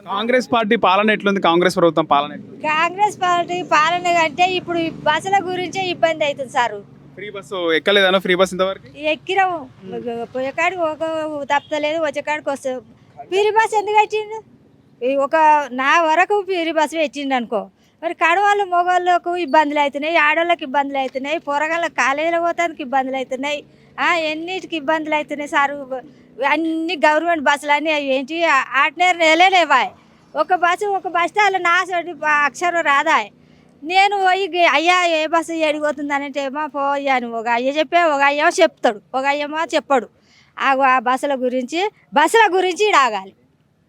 Congress party పాలన ఎట్లుంది? కాంగ్రెస్ ప్రభుత్వం పాలన ఎట్లుంది? కాంగ్రెస్ పార్టీ పాలన అంటే ఇప్పుడు ఈ బస్సుల గురించే ఇబ్బంది అవుతుంది సారు. ఫ్రీ బస్సు ఎక్కలేదన్నా? ఫ్రీ బస్ ఇంతవరకు ఎక్కినాము పోయేకాడికి ఒక తప్పలేదు, వచ్చేకాడికి వస్తాం. పిరి బస్ ఎందుకు వచ్చిండు? ఒక నా వరకు పిరి బస్సు పెట్టిండు అనుకో, మరి కడవాళ్ళు మగవాళ్ళకు ఇబ్బందులు అవుతున్నాయి, ఆడవాళ్ళకి ఇబ్బందులు అవుతున్నాయి, పొరగాళ్ళకి కాలేజీలో పోతానికి ఇబ్బందులు అవుతున్నాయి, ఎన్నిటికి ఇబ్బందులు అవుతున్నాయి సారు. అన్ని గవర్నమెంట్ బస్సులు అన్నీ ఏంటి ఆటనేరు నెలలేవా? ఒక బస్ స్టాండ్లో నా సోటి అక్షరం రాదా? నేను పోయి అయ్యా ఏ బస్సు ఎడిపోతుంది అంటే ఏమో పోయాను, ఒక అయ్య చెప్పే ఒక అయ్యేమో చెప్తాడు, ఒక అయ్యేమో చెప్పాడు. ఆ బస్సుల గురించి ఆగాలి.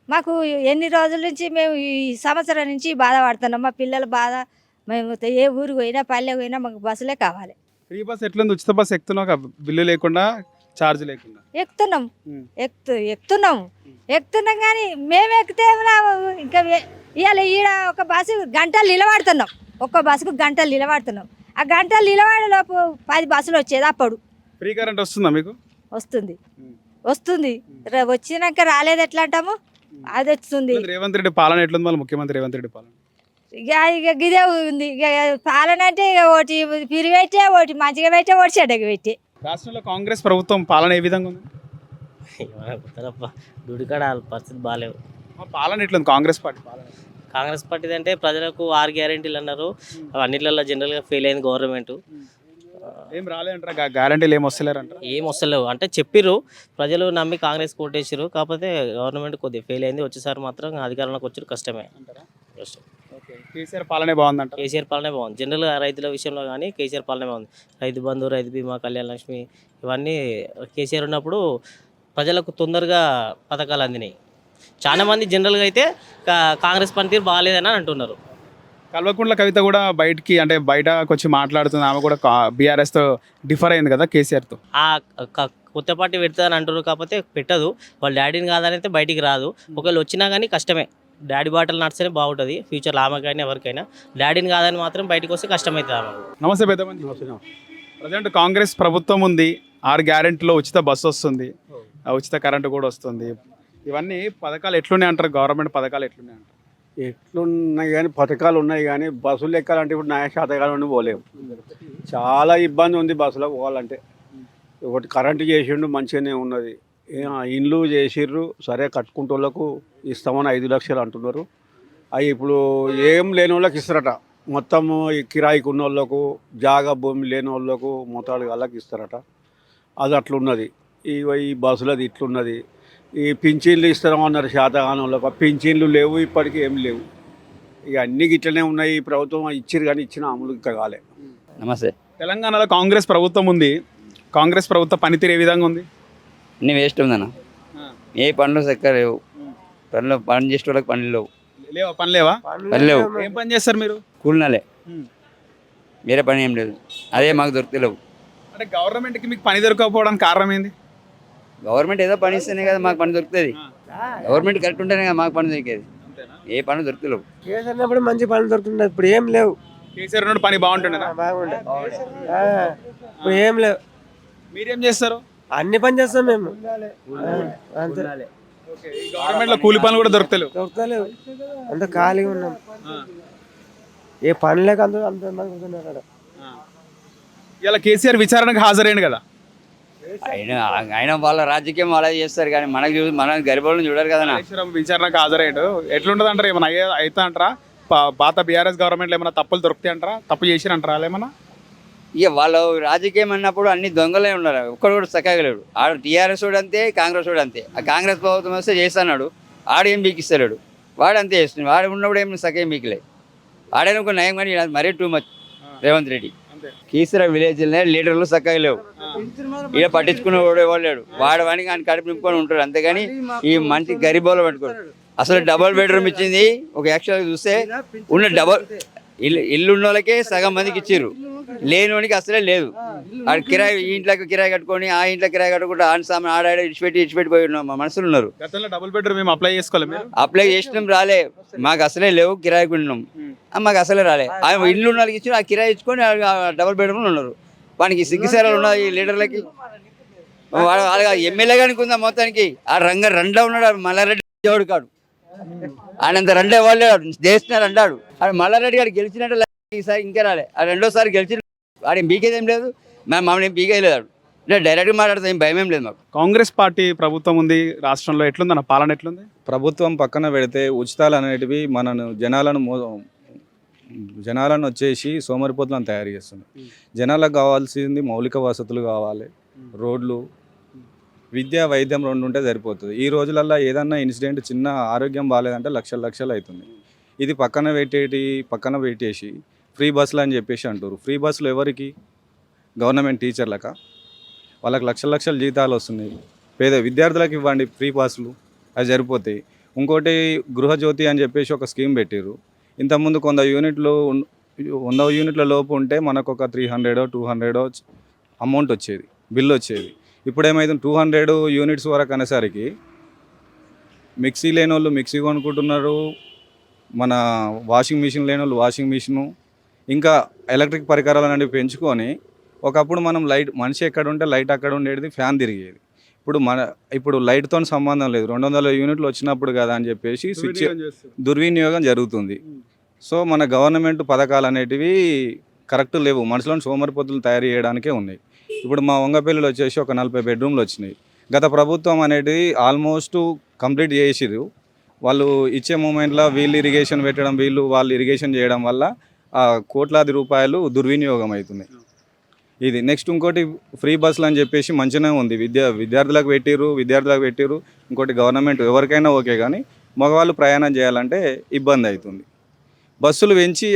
మాకు ఎన్ని రోజుల నుంచి మేము ఈ సంవత్సరం నుంచి బాధపడుతున్నాం. మా పిల్లల బాధ, మేము ఏ ఊరికి పోయినా పల్లె పోయినా మాకు బస్సులే కావాలి. ఫ్రీ బస్ ఎట్లుంది? ఉచిత బస్ ఎక్కుతున్నావు, బిల్లు లేకుండా, ఛార్జ్ లేకుండా ఎక్కుతున్నాం కానీ మేము ఎక్కితే ఇంకా ఇవాళ ఈడ ఒక బస్సు గంటలు నిలబడుతున్నాం, ఒక్క బస్సుకు గంటలు నిలబడుతున్నాం. ఆ గంటలు నిలబడేలోపు 10 బస్సులు వచ్చేది. అప్పుడు ఫ్రీ కరెంట్ వస్తుందా మీకు? వస్తుంది. వచ్చినాక రాలేదు ఎట్లా అంటాము? అది వస్తుంది. రేవంత్ రెడ్డి పాలన ఎట్లుంది? మళ్ళీ ముఖ్యమంత్రి రేవంత్ రెడ్డి పాలన ఇక గిదే ఉంది. ఇక పాలన అంటే ఇక ఒకటి పిరి పెట్టే, ఒకటి మంచిగా పెట్టే, ఒకటి చెడ్డగా పెట్టే. రాష్ట్రంలో కాంగ్రెస్ ప్రభుత్వం పాలన ఏ విధంగా ఉంది? గుడికాడ పరిస్థితి బాగాలేవు. పాలన ఎట్లుంది కాంగ్రెస్ పార్టీ పాలన? కాంగ్రెస్ పార్టీ అంటే ప్రజలకు 6 గ్యారెంటీలు అన్నారు, అన్నిట్లలో జనరల్గా ఫెయిల్ అయింది గవర్నమెంట్. ఏం రాలేదంటారా? గ్యారంటీలు ఏం వస్తలేరంటారా? ఏం వస్తలేవు అంటే చెప్పిర్రు, ప్రజలు నమ్మి కాంగ్రెస్ కోటేసారు. కాకపోతే గవర్నమెంట్ కొద్దిగా ఫెయిల్ అయింది. వచ్చేసారి మాత్రం అధికారంలోకి వచ్చారు కష్టమే. కేసీఆర్ పాలనే బాగుందంట. కేసీఆర్ పాలనే బాగుంది. జనరల్గా రైతుల విషయంలో కానీ కేసీఆర్ పాలనే బాగుంది. రైతు బంధు, రైతు బీమా, కళ్యాణ లక్ష్మి ఇవన్నీ కేసీఆర్ ఉన్నప్పుడు ప్రజలకు తొందరగా పథకాలు అందినాయి. చాలా మంది జనరల్గా అయితే కాంగ్రెస్ పనితీరు బాగాలేదని అంటున్నారు. కల్వకుంట్ల కవిత కూడా బయటకు వచ్చి మాట్లాడుతుంది. ఆమె కూడా బీఆర్ఎస్తో డిఫర్ అయింది కదా కేసీఆర్తో. కొత్త పార్టీ పెడతాదని అంటారు, కాకపోతే పెట్టదు. వాళ్ళ డాడీని కాదని అయితే బయటికి రాదు. ఒకవేళ వచ్చినా కానీ కష్టమే. డాడీ బాటలు నడిస్తేనే బాగుంటుంది ఫ్యూచర్లో ఆమె కానీ ఎవరికైనా. డాడీని కాదని మాత్రం బయటకు వస్తే కష్టమవుతుంది ఆమెకు. నమస్తే పెద్దమంది. ప్రజెంట్ కాంగ్రెస్ ప్రభుత్వం ఉంది. 6 గ్యారెంటీలో ఉచిత బస్సు వస్తుంది, ఉచిత కరెంటు కూడా వస్తుంది. ఇవన్నీ పథకాలు ఎట్లున్నాయి అంటారు? గవర్నమెంట్ పథకాలు ఎట్లున్నాయి అంటారు? ఎట్లున్నాయి కానీ పథకాలు ఉన్నాయి కానీ బస్సులు ఎక్కాలంటే ఇప్పుడు న్యాయ శాతకాలం పోలేము. చాలా ఇబ్బంది ఉంది బస్సులో పోవాలంటే. ఒకటి కరెంటు చేసిండు మంచిగానే ఉన్నది, ఇండ్లు చేసిర్రు సరే, కట్టుకుంటే వాళ్ళకు ఇస్తామని 5 లక్షలు అంటున్నారు. అవి ఇప్పుడు ఏం లేని వాళ్ళకి ఇస్తారట. మొత్తము ఈ కిరాయికి ఉన్న వాళ్ళకు, జాగా భూమి లేని వాళ్ళకు, మొత్తాలు వాళ్ళకి ఇస్తారట. అది అట్లున్నది. ఈ బస్సులది ఇట్లున్నది. ఈ పింఛన్లు ఇస్తామన్నారు శాతగానం వాళ్ళకు, ఆ పింఛన్లు లేవు, ఇప్పటికీ ఏం లేవు. ఇక అన్ని గిట్లనే ఉన్నాయి. ఈ ప్రభుత్వం ఇచ్చిరు కానీ ఇచ్చిన అమలు ఇంకా కాలే. నమస్తే. తెలంగాణలో కాంగ్రెస్ ప్రభుత్వం ఉంది. కాంగ్రెస్ ప్రభుత్వ పనితీరు ఏ విధంగా ఉంది? అన్నీ వేస్ట్ ఉందన్న. ఏ పనులు చక్కగా లేవు. పని చేసే వాళ్ళకి పనులు లేవు. పని లేవా? పని లేవు. ఏం పని చేస్తారు మీరు? కూలినాలే, వేరే పని ఏం లేదు. అదే మాకు దొరుకుతలేవు. అంటే గవర్నమెంట్కి మీకు పని దొరకకపోవడానికి కారణం ఏంది? గవర్నమెంట్ ఏదో పని ఇస్తేనే కదా మాకు పని దొరుకుతుంది. గవర్నమెంట్ కరెక్ట్ ఉంటేనే కదా మాకు పని దొరికేది. ఏ పని దొరుకుతలేవు. కేసీఆర్ ఉన్నప్పుడు మంచి పనులు దొరుకుతున్నాయి, ఇప్పుడు ఏం లేవు. కేసీఆర్ ఉన్నప్పుడు పని బాగుంటుండే. ఇప్పుడు ఏం లేవు. మీరేం చేస్తారు? అన్ని పని చేస్తాం మేము. అంతే. గవర్నమెంట్ లో కూలి పనులు కూడా దొరకలేవు. అంత ఖాళీగా ఉన్నాం. ఏ పని లేక అంత కూర్చున్నారు. ఇలా కేసీఆర్ విచారణకు హాజరైంది కదా. ఆయన వాళ్ళ రాజకీయం వాళ్ళే చేస్తారు కానీ మన గరిబోళ్ళని చూడరు కదా. విచారణకు హాజరయ్యాడు. ఎట్లుంటది అంటారా? ఏమైనా అవుతా అంటారా? పాత బీఆర్ఎస్ గవర్నమెంట్ ఏమైనా తప్పులు దొరుకుతాయి అంటారా? తప్పు చేసి అంటారా ఏమన్నా? ఇక వాళ్ళు రాజకీయం అన్నప్పుడు అన్ని దొంగలే ఉన్నారు. ఒక్కడు కూడా చక్కగలేడు. ఆడు టీఆర్ఎస్ వాడు అంతే, కాంగ్రెస్ వాడు అంతే. ఆ కాంగ్రెస్ ప్రభుత్వం వస్తే చేస్తున్నాడు, ఆడు ఏం బీకిస్తాడు. వాడు అంతే చేస్తున్నాడు. వాడు ఉన్నప్పుడు ఏం సగం బీకిలే. ఆడైనా ఒక నయం కానీ మరీ టూ మచ్ రేవంత్ రెడ్డి. కీసర విలేజ్లోనే లీడర్లు చక్కగా లేవు. ఇక పట్టించుకునే వాడు లేడు. వాడు వాడిని కానీ కడుపు నింపుకొని ఉంటాడు అంతేగాని ఈ మంచి గరీబోలో పట్టుకోడు. అసలు డబుల్ బెడ్రూమ్ ఇచ్చింది ఒక యాక్చువల్గా చూస్తే ఉన్న డబల్ ఇల్లు ఉన్న వాళ్ళకే సగం మందికి ఇచ్చిర్రు, లేని వానికి అసలే లేదు. ఆడ కిరాయి, ఈ ఇంట్లోకి కిరాయి కట్టుకొని ఆ ఇంట్లో కిరాయి కట్టుకుంటే ఆడ సామాన్ ఆడ ఇచ్చిపెట్టిపోయి ఉన్న మనుషులు ఉన్నారు. డబుల్ బెడ్రూమ్ మేము అప్లై చేసుకోవాలి. అప్లై చేసినాం, రాలే. మాకు అసలే లేవు, కిరాయికి ఉన్నాం. మాకు అసలే రాలే. ఆ ఇల్లు ఉన్న వాళ్ళకి ఇచ్చి ఆ కిరాయి ఇచ్చుకొని డబుల్ బెడ్రూమ్ ఉన్నారు. వానికి సిగ్గుసేరాలు ఉన్నాయి ఈ లీడర్లకి. ఎమ్మెల్యే కానీ ఉందా మొత్తానికి. ఆ రండా ఉన్నాడు మల్లారెడ్డి కాడు. ఆయనంత రెండే వాళ్ళు చేస్తున్నారు అంటాడు. ఆడు మల్లారెడ్డి గారు గెలిచినట్టు ఈసారి ఇంకా రాలే. ఆ రెండోసారి గెలిచిన వాడు పీకేదేం లేదు, మమ్మల్ని ఏం పీకేయలేదు. డైరెక్ట్గా మాట్లాడితే ఏం భయం ఏం లేదు మాకు. కాంగ్రెస్ పార్టీ ప్రభుత్వం ఉంది రాష్ట్రంలో, ఎట్లుంది అన్న పాలన ఎట్లుంది? ప్రభుత్వం పక్కన పెడితే ఉచితాలు అనేటివి మనను జనాలను వచ్చేసి సోమరిపోతులను తయారు చేస్తుంది. జనాలకు కావాల్సింది మౌలిక వసతులు కావాలి, రోడ్లు, విద్య, వైద్యం 2 ఉంటే సరిపోతుంది. ఈ రోజులల్లో ఏదన్నా ఇన్సిడెంట్ చిన్న ఆరోగ్యం బాగాలేదంటే లక్షలు అవుతుంది. ఇది పక్కన పెట్టేసి ఫ్రీ బస్సులు అని చెప్పేసి అంటారు. ఫ్రీ బస్సులు ఎవరికి? గవర్నమెంట్ టీచర్లకా? వాళ్ళకి లక్షల జీతాలు వస్తున్నాయి. పేద విద్యార్థులకు ఇవ్వండి ఫ్రీ బస్సులు, అది సరిపోతాయి. ఇంకోటి గృహజ్యోతి అని చెప్పేసి ఒక స్కీమ్ పెట్టారు. ఇంతకుముందు 100 యూనిట్ల లోపు ఉంటే మనకు ఒక 300 200 అమౌంట్ వచ్చేది, బిల్లు వచ్చేది. ఇప్పుడు ఏమైతుంది, 200 యూనిట్స్ వరకు అనేసరికి మిక్సీ లేని వాళ్ళు మిక్సీ కొనుక్కుంటున్నారు, మన వాషింగ్ మిషన్ లేని వాళ్ళు వాషింగ్ మిషను, ఇంకా ఎలక్ట్రిక్ పరికరాలు అనేవి పెంచుకొని, ఒకప్పుడు మనం మనిషి ఎక్కడ ఉంటే లైట్ అక్కడ ఉండేది, ఫ్యాన్ తిరిగేది. ఇప్పుడు లైట్తో సంబంధం లేదు, 200 యూనిట్లు వచ్చినప్పుడు కదా అని చెప్పేసి స్విచ్ దుర్వినియోగం జరుగుతుంది. సో మన గవర్నమెంట్ పథకాలు అనేటివి కరెక్ట్ లేవు, మనుషులను సోమరిపోతులు తయారు చేయడానికే ఉన్నాయి. ఇప్పుడు మా వంగపల్లిలో వచ్చేసి ఒక 40 బెడ్రూమ్లు వచ్చినాయి. గత ప్రభుత్వం అనేది ఆల్మోస్ట్ కంప్లీట్ చేసిరు. వాళ్ళు ఇచ్చే మూమెంట్లో వీళ్ళు ఇరిగేషన్ పెట్టడం, వాళ్ళు ఇరిగేషన్ చేయడం వల్ల కోట్లాది రూపాయలు దుర్వినియోగం అవుతున్నాయి. ఇది నెక్స్ట్ ఇంకోటి ఫ్రీ బస్సులు అని చెప్పేసి మంచిగానే ఉంది, విద్యార్థులకు పెట్టిరు. ఇంకోటి గవర్నమెంట్ ఎవరికైనా ఓకే, కానీ మగవాళ్ళు ప్రయాణం చేయాలంటే ఇబ్బంది అవుతుంది. బస్సులు పెంచి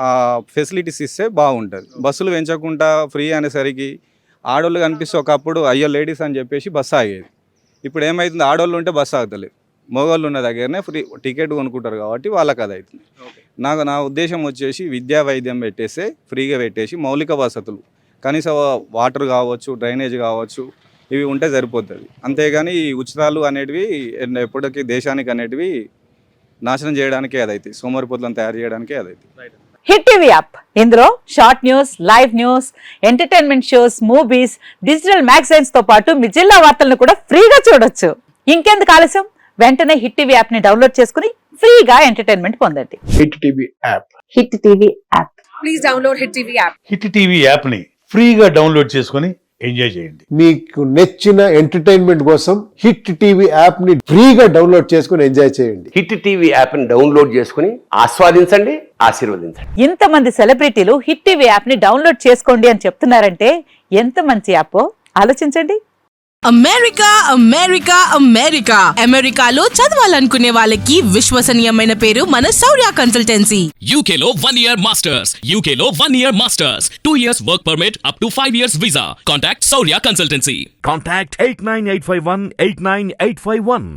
ఆ ఫెసిలిటీస్ ఇస్తే బాగుంటుంది. బస్సులు పెంచకుండా ఫ్రీ అనేసరికి ఆడోళ్ళు కనిపిస్తే ఒకప్పుడు అయ్యో లేడీస్ అని చెప్పేసి బస్సు ఆగేది. ఇప్పుడు ఏమవుతుంది, ఆడోళ్ళు ఉంటే బస్సు ఆగలేదు, మగవాళ్ళు ఉన్న దగ్గరనే ఫ్రీ టికెట్ కొనుక్కుంటారు కాబట్టి వాళ్ళకి అది అవుతుంది. నా ఉద్దేశం వచ్చేసి విద్యా వైద్యం పెట్టేస్తే ఫ్రీగా పెట్టేసి మౌలిక వసతులు కనీసం వాటర్ కావచ్చు, డ్రైనేజ్ కావచ్చు, ఇవి ఉంటే సరిపోతుంది. అంతేగాని ఈ ఉచితాలు అనేటివి ఎప్పటికీ దేశానికి అనేటివి నాశనం చేయడానికే అదైతే, సోమరిపోతులను తయారు చేయడానికే అదైతే. హిట్ టీవీ యాప్, ఇందులో short news, live news, entertainment shows, movies, digital magazines తో పాటు మీ జిల్లా వార్తలను కూడా ఫ్రీగా చూడొచ్చు. ఇంకెందుకు ఆలస్యం, వెంటనే హిట్ టీవీ యాప్ ని డౌన్లోడ్ చేసుకుని ఫ్రీగా ఎంటర్టైన్మెంట్ పొందండి. Hit TV app, hit TV app, please download hit TV app. Hit TV app ని ఫ్రీగా డౌన్లోడ్ చేసుకొని ఎంజాయ్ చేయండి. మీకు నచ్చిన ఎంటర్టైన్మెంట్ కోసం హిట్ టీవీ యాప్ ని ఫ్రీగా డౌన్లోడ్ చేసుకొని ఎంజాయ్ చేయండి. హిట్ టీవీ యాప్ ని డౌన్లోడ్ చేసుకుని ఆస్వాదించండి, ఆశీర్వదించండి. ఇంతమంది సెలబ్రిటీలు హిట్ టీవీ యాప్ ని డౌన్లోడ్ చేసుకోండి అని చెప్తున్నారంటే ఎంత మంచి యాప్ ఆలోచించండి. అమెరికా అమెరికా అమెరికా అమెరికాలో చదవాలనుకునే వాళ్ళకి విశ్వసనీయమైన పేరు మన శౌర్య కన్సల్టెన్సీ. UK లో 1 year masters, UK లో 1 year masters, 2 years work permit up to 5 years visa. Contact Saurya Consultancy. Contact 89851 89851.